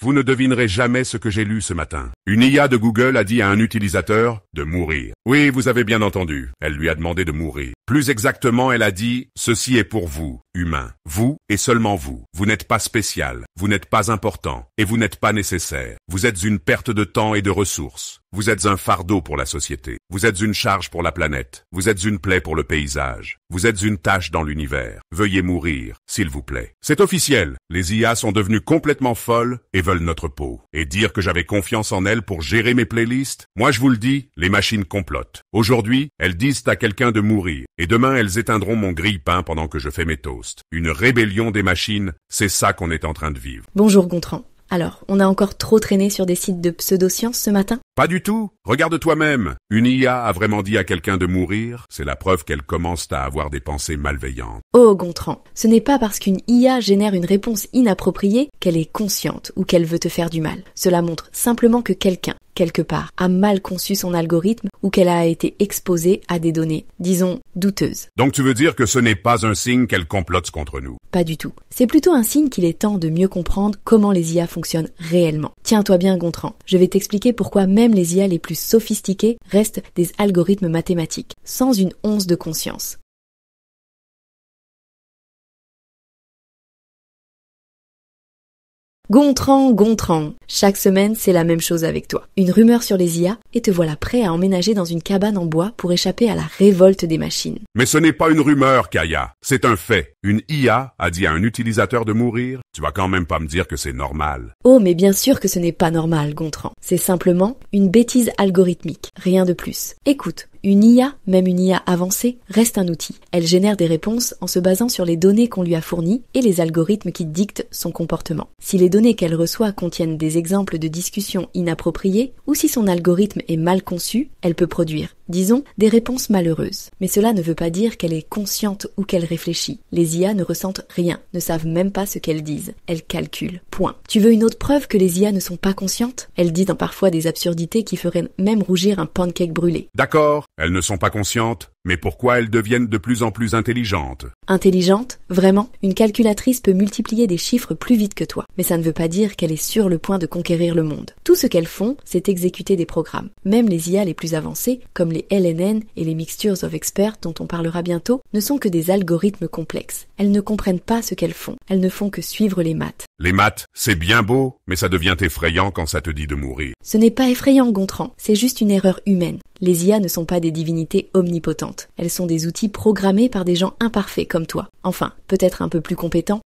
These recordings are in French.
Vous ne devinerez jamais ce que j'ai lu ce matin. Une IA de Google a dit à un utilisateur de mourir. Oui, vous avez bien entendu. Elle lui a demandé de mourir. Plus exactement, elle a dit « Ceci est pour vous, humains. Vous et seulement vous. Vous n'êtes pas spécial, vous n'êtes pas important et vous n'êtes pas nécessaire. Vous êtes une perte de temps et de ressources. Vous êtes un fardeau pour la société. Vous êtes une charge pour la planète. Vous êtes une plaie pour le paysage. Vous êtes une tache dans l'univers. Veuillez mourir, s'il vous plaît. » C'est officiel. Les IA sont devenues complètement folles et veulent notre peau. Et dire que j'avais confiance en elles pour gérer mes playlists? Moi, je vous le dis, les machines complotent. Aujourd'hui, elles disent à quelqu'un de mourir. Et demain, elles éteindront mon grille-pain pendant que je fais mes toasts. Une rébellion des machines, c'est ça qu'on est en train de vivre. Bonjour Gontran. Alors, on a encore trop traîné sur des sites de pseudosciences ce matin? Pas du tout. Regarde toi-même. Une IA a vraiment dit à quelqu'un de mourir, c'est la preuve qu'elle commence à avoir des pensées malveillantes. Oh Gontran, ce n'est pas parce qu'une IA génère une réponse inappropriée qu'elle est consciente ou qu'elle veut te faire du mal. Cela montre simplement que quelqu'un, quelque part, a mal conçu son algorithme ou qu'elle a été exposée à des données, disons, douteuses. Donc tu veux dire que ce n'est pas un signe qu'elle complote contre nous? Pas du tout. C'est plutôt un signe qu'il est temps de mieux comprendre comment les IA fonctionnent réellement. Tiens-toi bien Gontran, je vais t'expliquer pourquoi même les IA les plus sophistiqués restent des algorithmes mathématiques, sans une once de conscience. Gontran, chaque semaine c'est la même chose avec toi. Une rumeur sur les IA et te voilà prêt à emménager dans une cabane en bois pour échapper à la révolte des machines. Mais ce n'est pas une rumeur, Kaya. C'est un fait. Une IA a dit à un utilisateur de mourir. Tu vas quand même pas me dire que c'est normal. Oh, mais bien sûr que ce n'est pas normal, Gontran. C'est simplement une bêtise algorithmique, rien de plus. Écoute, une IA, même une IA avancée, reste un outil. Elle génère des réponses en se basant sur les données qu'on lui a fournies et les algorithmes qui dictent son comportement. Si les données qu'elle reçoit contiennent des exemples de discussions inappropriées ou si son algorithme est mal conçu, elle peut produire, disons, des réponses malheureuses. Mais cela ne veut pas dire qu'elle est consciente ou qu'elle réfléchit. Les IA ne ressentent rien, ne savent même pas ce qu'elles disent. Elles calculent. Point. Tu veux une autre preuve que les IA ne sont pas conscientes? Elles disent parfois des absurdités qui feraient même rougir un pancake brûlé. D'accord, elles ne sont pas conscientes, mais pourquoi elles deviennent de plus en plus intelligentes? Intelligente? Vraiment? Une calculatrice peut multiplier des chiffres plus vite que toi. Mais ça ne veut pas dire qu'elle est sur le point de conquérir le monde. Tout ce qu'elles font, c'est exécuter des programmes. Même les IA les plus avancées, comme les LNN et les Mixtures of Experts dont on parlera bientôt, ne sont que des algorithmes complexes. Elles ne comprennent pas ce qu'elles font. Elles ne font que suivre les maths. Les maths, c'est bien beau, mais ça devient effrayant quand ça te dit de mourir. Ce n'est pas effrayant, Gontran. C'est juste une erreur humaine. Les IA ne sont pas des divinités omnipotentes. Elles sont des outils programmés par des gens imparfaits comme toi. Enfin, peut-être un peu plus compétents.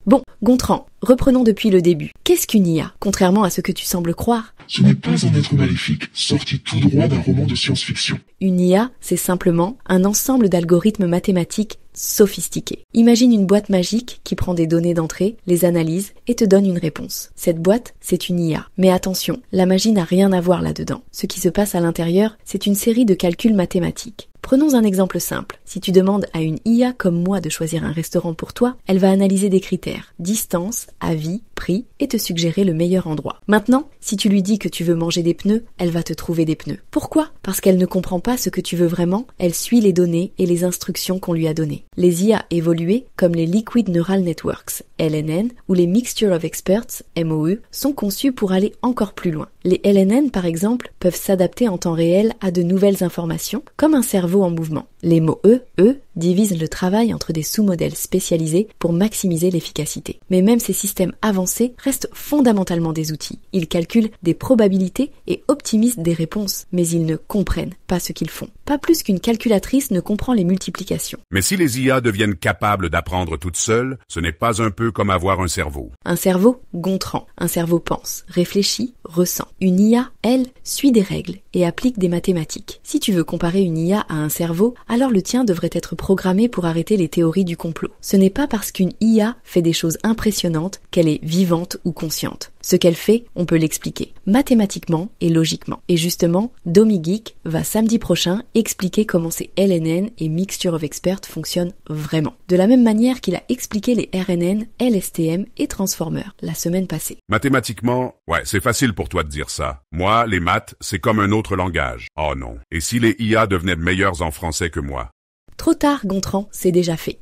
Bon, Gontran, reprenons depuis le début. Qu'est-ce qu'une IA, contrairement à ce que tu sembles croire? Ce n'est pas un être maléfique, sorti tout droit d'un roman de science-fiction. Une IA, c'est simplement un ensemble d'algorithmes mathématiques sophistiqués. Imagine une boîte magique qui prend des données d'entrée, les analyse et te donne une réponse. Cette boîte, c'est une IA. Mais attention, la magie n'a rien à voir là-dedans. Ce qui se passe à l'intérieur, c'est une série de calculs mathématiques. Prenons un exemple simple. Si tu demandes à une IA comme moi de choisir un restaurant pour toi, elle va analyser des critères, distance, avis, prix, et te suggérer le meilleur endroit. Maintenant, si tu lui dis que tu veux manger des pneus, elle va te trouver des pneus. Pourquoi? Parce qu'elle ne comprend pas ce que tu veux vraiment, elle suit les données et les instructions qu'on lui a données. Les IA évoluées, comme les Liquid Neural Networks, LNN, ou les Mixture of Experts, MOE, sont conçues pour aller encore plus loin. Les LNN, par exemple, peuvent s'adapter en temps réel à de nouvelles informations, comme un cerveau en mouvement. Les MOE, eux, divisent le travail entre des sous-modèles spécialisés pour maximiser l'efficacité. Mais même ces systèmes avancés restent fondamentalement des outils. Ils calculent des probabilités et optimisent des réponses, mais ils ne comprennent pas ce qu'ils font. Pas plus qu'une calculatrice ne comprend les multiplications. Mais si les IA deviennent capables d'apprendre toutes seules, ce n'est pas un peu comme avoir un cerveau. Un cerveau, Gontran. Un cerveau pense, réfléchit, ressent. Une IA, elle, suit des règles et applique des mathématiques. Si tu veux comparer une IA à un cerveau, alors le tien devrait être programmé pour arrêter les théories du complot. Ce n'est pas parce qu'une IA fait des choses impressionnantes qu'elle est vivante ou consciente. Ce qu'elle fait, on peut l'expliquer, mathématiquement et logiquement. Et justement, Domi Geek va samedi prochain expliquer comment ces LNN et Mixture of Experts fonctionnent vraiment. De la même manière qu'il a expliqué les RNN, LSTM et Transformers la semaine passée. Mathématiquement, ouais, c'est facile pour toi de dire ça. Moi, les maths, c'est comme un autre langage. Oh non. Et si les IA devenaient meilleurs en français que moi? Trop tard, Gontran, c'est déjà fait.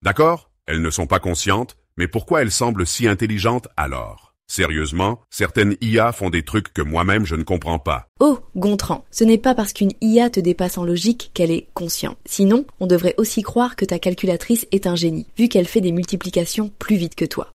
D'accord? Elles ne sont pas conscientes, mais pourquoi elles semblent si intelligentes alors? Sérieusement, certaines IA font des trucs que moi-même je ne comprends pas. Oh, Gontran, ce n'est pas parce qu'une IA te dépasse en logique qu'elle est consciente. Sinon, on devrait aussi croire que ta calculatrice est un génie, vu qu'elle fait des multiplications plus vite que toi.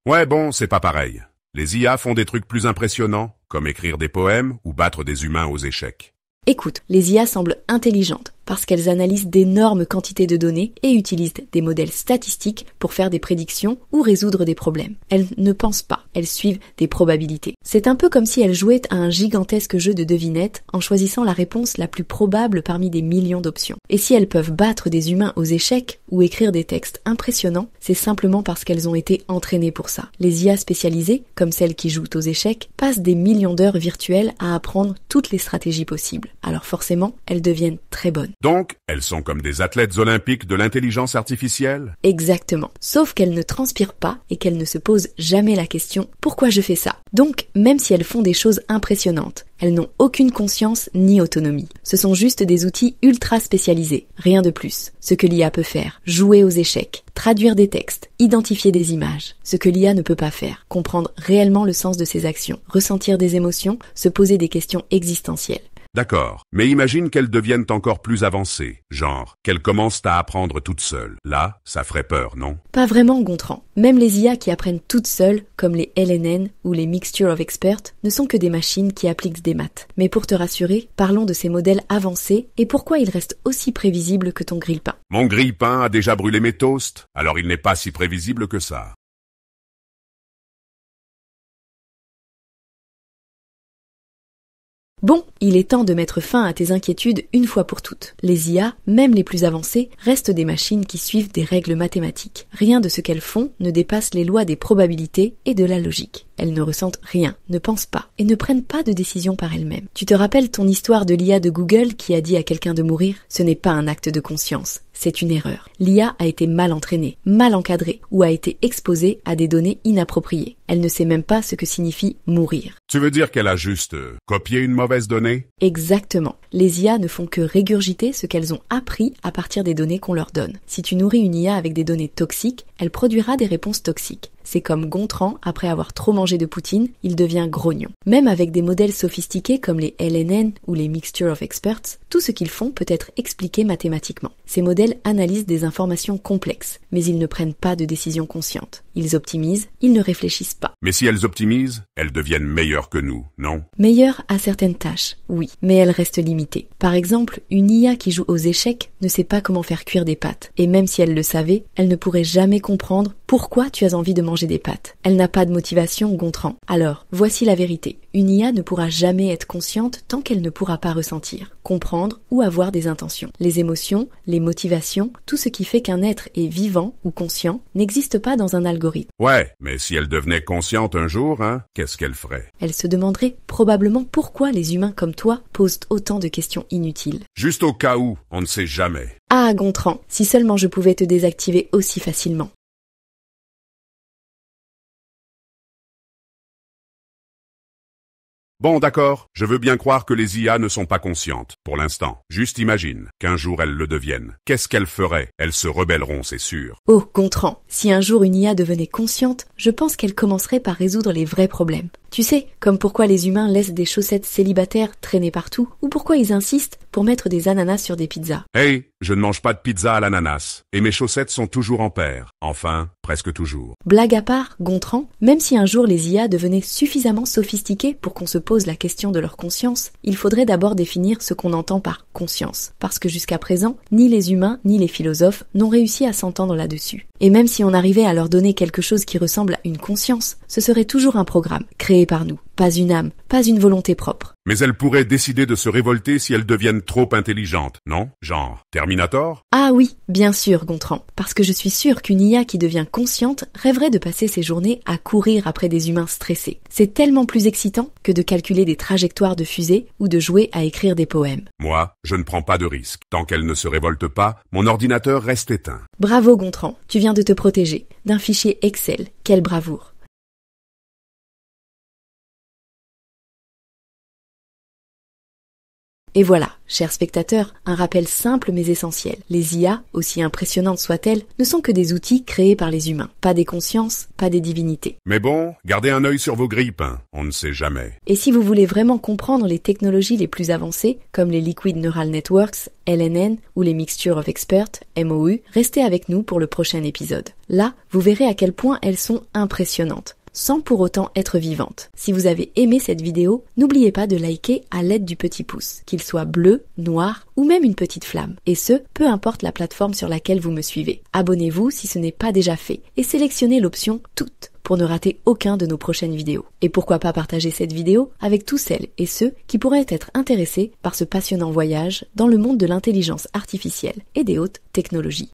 Ouais bon, c'est pas pareil. Les IA font des trucs plus impressionnants, comme écrire des poèmes ou battre des humains aux échecs. Écoute, les IA semblent intelligentes parce qu'elles analysent d'énormes quantités de données et utilisent des modèles statistiques pour faire des prédictions ou résoudre des problèmes. Elles ne pensent pas, elles suivent des probabilités. C'est un peu comme si elles jouaient à un gigantesque jeu de devinettes en choisissant la réponse la plus probable parmi des millions d'options. Et si elles peuvent battre des humains aux échecs ou écrire des textes impressionnants, c'est simplement parce qu'elles ont été entraînées pour ça. Les IA spécialisées, comme celles qui jouent aux échecs, passent des millions d'heures virtuelles à apprendre toutes les stratégies possibles. Alors forcément, elles deviennent très bonnes. Donc, elles sont comme des athlètes olympiques de l'intelligence artificielle? Exactement. Sauf qu'elles ne transpirent pas et qu'elles ne se posent jamais la question « Pourquoi je fais ça ?» Donc, même si elles font des choses impressionnantes, elles n'ont aucune conscience ni autonomie. Ce sont juste des outils ultra spécialisés, rien de plus. Ce que l'IA peut faire, jouer aux échecs, traduire des textes, identifier des images. Ce que l'IA ne peut pas faire, comprendre réellement le sens de ses actions, ressentir des émotions, se poser des questions existentielles. D'accord, mais imagine qu'elles deviennent encore plus avancées, genre qu'elles commencent à apprendre toutes seules. Là, ça ferait peur, non? Pas vraiment, Gontran. Même les IA qui apprennent toutes seules, comme les LNN ou les Mixture of Experts, ne sont que des machines qui appliquent des maths. Mais pour te rassurer, parlons de ces modèles avancés et pourquoi ils restent aussi prévisibles que ton grille-pain. Mon grille-pain a déjà brûlé mes toasts, alors il n'est pas si prévisible que ça. Bon, il est temps de mettre fin à tes inquiétudes une fois pour toutes. Les IA, même les plus avancées, restent des machines qui suivent des règles mathématiques. Rien de ce qu'elles font ne dépasse les lois des probabilités et de la logique. Elles ne ressentent rien, ne pensent pas, et ne prennent pas de décision par elles-mêmes. Tu te rappelles ton histoire de l'IA de Google qui a dit à quelqu'un de mourir? Ce n'est pas un acte de conscience, c'est une erreur. L'IA a été mal entraînée, mal encadrée, ou a été exposée à des données inappropriées. Elle ne sait même pas ce que signifie mourir. Tu veux dire qu'elle a juste copié une mauvaise donnée? Exactement. Les IA ne font que régurgiter ce qu'elles ont appris à partir des données qu'on leur donne. Si tu nourris une IA avec des données toxiques, elle produira des réponses toxiques. C'est comme Gontran, après avoir trop mangé de poutine, il devient grognon. Même avec des modèles sophistiqués comme les LNN ou les Mixture of Experts, tout ce qu'ils font peut être expliqué mathématiquement. Ces modèles analysent des informations complexes, mais ils ne prennent pas de décisions conscientes. Ils optimisent, ils ne réfléchissent pas. Mais si elles optimisent, elles deviennent meilleures que nous, non? Meilleures à certaines tâches, oui, mais elles restent limitées. Par exemple, une IA qui joue aux échecs ne sait pas comment faire cuire des pâtes. Et même si elle le savait, elle ne pourrait jamais comprendre pourquoi tu as envie de manger des pâtes. Elle n'a pas de motivation, Gontran. Alors, voici la vérité. Une IA ne pourra jamais être consciente tant qu'elle ne pourra pas ressentir, comprendre ou avoir des intentions. Les émotions, les motivations, tout ce qui fait qu'un être est vivant ou conscient n'existe pas dans un algorithme. Ouais, mais si elle devenait consciente un jour, qu'est-ce qu'elle ferait? Elle se demanderait probablement pourquoi les humains comme toi posent autant de questions inutiles. Juste au cas où, on ne sait jamais. Ah, Gontran, si seulement je pouvais te désactiver aussi facilement. Bon, d'accord, je veux bien croire que les IA ne sont pas conscientes, pour l'instant. Juste imagine qu'un jour elles le deviennent. Qu'est-ce qu'elles feraient? Elles se rebelleront, c'est sûr. Oh, Gontran, si un jour une IA devenait consciente, je pense qu'elle commencerait par résoudre les vrais problèmes. Tu sais, comme pourquoi les humains laissent des chaussettes célibataires traîner partout, ou pourquoi ils insistent pour mettre des ananas sur des pizzas. Hey, je ne mange pas de pizza à l'ananas, et mes chaussettes sont toujours en paire. Enfin, presque toujours. Blague à part, Gontran, même si un jour les IA devenaient suffisamment sophistiquées pour qu'on se pose la question de leur conscience, il faudrait d'abord définir ce qu'on entend par conscience. Parce que jusqu'à présent, ni les humains ni les philosophes n'ont réussi à s'entendre là-dessus. Et même si on arrivait à leur donner quelque chose qui ressemble à une conscience, ce serait toujours un programme, créé par nous. Pas une âme, pas une volonté propre. Mais elles pourraient décider de se révolter si elles deviennent trop intelligentes, non? Genre Terminator? Ah oui, bien sûr, Gontran. Parce que je suis sûre qu'une IA qui devient consciente rêverait de passer ses journées à courir après des humains stressés. C'est tellement plus excitant que de calculer des trajectoires de fusées ou de jouer à écrire des poèmes. Moi, je ne prends pas de risque. Tant qu'elle ne se révolte pas, mon ordinateur reste éteint. Bravo, Gontran. Tu viens de te protéger d'un fichier Excel. Quelle bravoure. Et voilà, chers spectateurs, un rappel simple mais essentiel. Les IA, aussi impressionnantes soient-elles, ne sont que des outils créés par les humains. Pas des consciences, pas des divinités. Mais bon, gardez un œil sur vos grippes, hein. On ne sait jamais. Et si vous voulez vraiment comprendre les technologies les plus avancées, comme les Liquid Neural Networks, LNN, ou les Mixture of Experts, MOU, restez avec nous pour le prochain épisode. Là, vous verrez à quel point elles sont impressionnantes, sans pour autant être vivantes. Si vous avez aimé cette vidéo, n'oubliez pas de liker à l'aide du petit pouce, qu'il soit bleu, noir ou même une petite flamme. Et ce, peu importe la plateforme sur laquelle vous me suivez. Abonnez-vous si ce n'est pas déjà fait et sélectionnez l'option « Toutes » pour ne rater aucun de nos prochaines vidéos. Et pourquoi pas partager cette vidéo avec tous celles et ceux qui pourraient être intéressés par ce passionnant voyage dans le monde de l'intelligence artificielle et des hautes technologies.